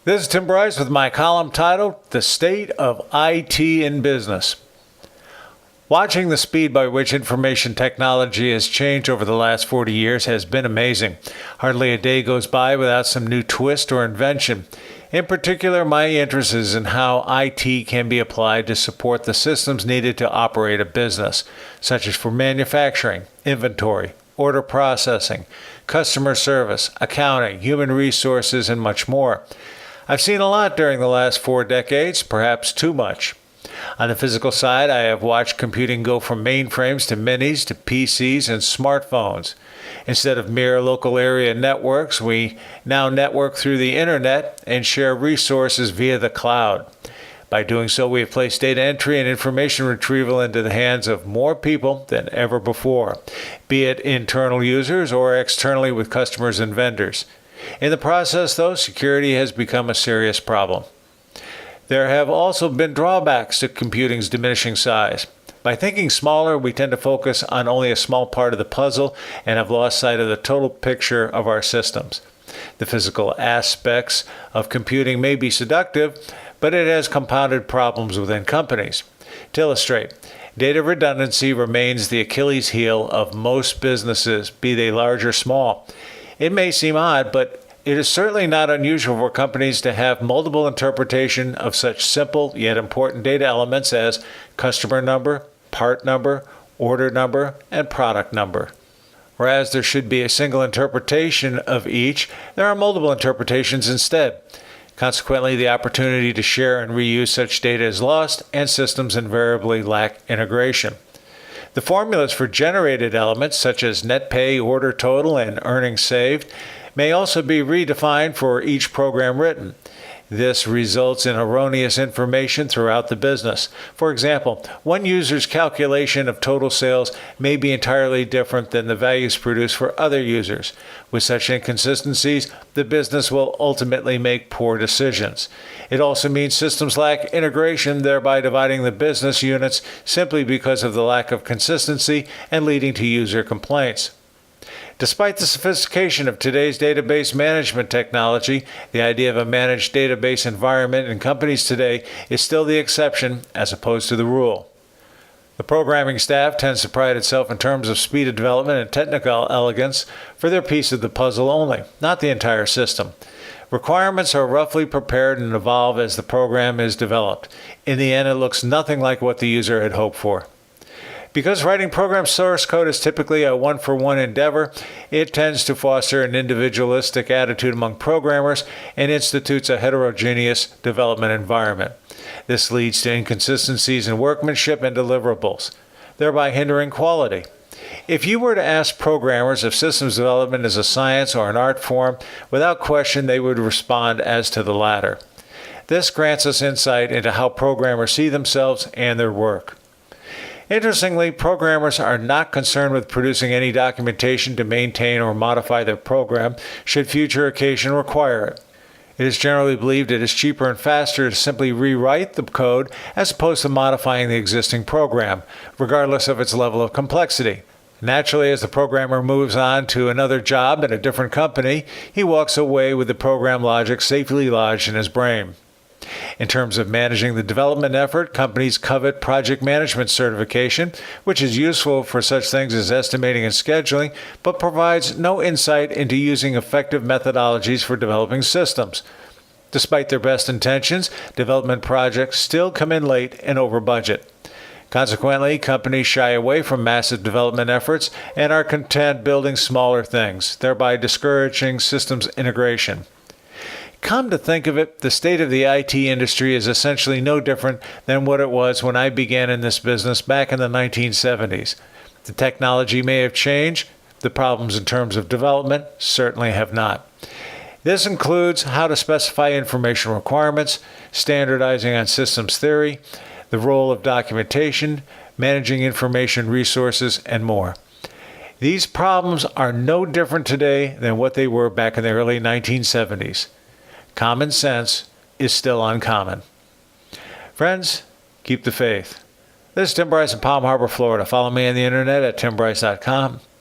This is Tim Bryce with my column titled, The State of IT in Business. Watching the speed by which information technology has changed over the last 40 years has been amazing. Hardly a day goes by without some new twist or invention. In particular, my interest is in how IT can be applied to support the systems needed to operate a business, such as for manufacturing, inventory, order processing, customer service, accounting, human resources, and much more. I've seen a lot during the last 4 decades, perhaps too much. On the physical side, I have watched computing go from mainframes to minis to PCs and smartphones. Instead of mere local area networks, we now network through the internet and share resources via the cloud. By doing so, we have placed data entry and information retrieval into the hands of more people than ever before, be it internal users or externally with customers and vendors. In the process, though, security has become a serious problem. There have also been drawbacks to computing's diminishing size. By thinking smaller, we tend to focus on only a small part of the puzzle and have lost sight of the total picture of our systems. The physical aspects of computing may be seductive, but it has compounded problems within companies. To illustrate, data redundancy remains the Achilles heel of most businesses, be they large or small. It may seem odd, but it is certainly not unusual for companies to have multiple interpretation of such simple yet important data elements as customer number, part number, order number, and product number. Whereas there should be a single interpretation of each, there are multiple interpretations instead. Consequently, the opportunity to share and reuse such data is lost, and systems invariably lack integration. The formulas for generated elements, such as net pay, order total, and earnings saved, may also be redefined for each program written. This results in erroneous information throughout the business. For example, one user's calculation of total sales may be entirely different than the values produced for other users. With such inconsistencies, the business will ultimately make poor decisions. It also means systems lack integration, thereby dividing the business units simply because of the lack of consistency and leading to user complaints. Despite the sophistication of today's database management technology, the idea of a managed database environment in companies today is still the exception as opposed to the rule. The programming staff tends to pride itself in terms of speed of development and technical elegance for their piece of the puzzle only, not the entire system. Requirements are roughly prepared and evolve as the program is developed. In the end, it looks nothing like what the user had hoped for. Because writing program source code is typically a one-for-one endeavor, it tends to foster an individualistic attitude among programmers and institutes a heterogeneous development environment. This leads to inconsistencies in workmanship and deliverables, thereby hindering quality. If you were to ask programmers if systems development is a science or an art form, without question they would respond as to the latter. This grants us insight into how programmers see themselves and their work. Interestingly, programmers are not concerned with producing any documentation to maintain or modify their program should future occasion require it. It is generally believed it is cheaper and faster to simply rewrite the code as opposed to modifying the existing program, regardless of its level of complexity. Naturally, as the programmer moves on to another job at a different company, he walks away with the program logic safely lodged in his brain. In terms of managing the development effort, companies covet project management certification, which is useful for such things as estimating and scheduling, but provides no insight into using effective methodologies for developing systems. Despite their best intentions, development projects still come in late and over budget. Consequently, companies shy away from massive development efforts and are content building smaller things, thereby discouraging systems integration. Come to think of it, the state of the IT industry is essentially no different than what it was when I began in this business back in the 1970s. The technology may have changed, the problems in terms of development certainly have not. This includes how to specify information requirements, standardizing on systems theory, the role of documentation, managing information resources, and more. These problems are no different today than what they were back in the early 1970s. Common sense is still uncommon. Friends, keep the faith. This is Tim Bryce in Palm Harbor, Florida. Follow me on the internet at timbryce.com.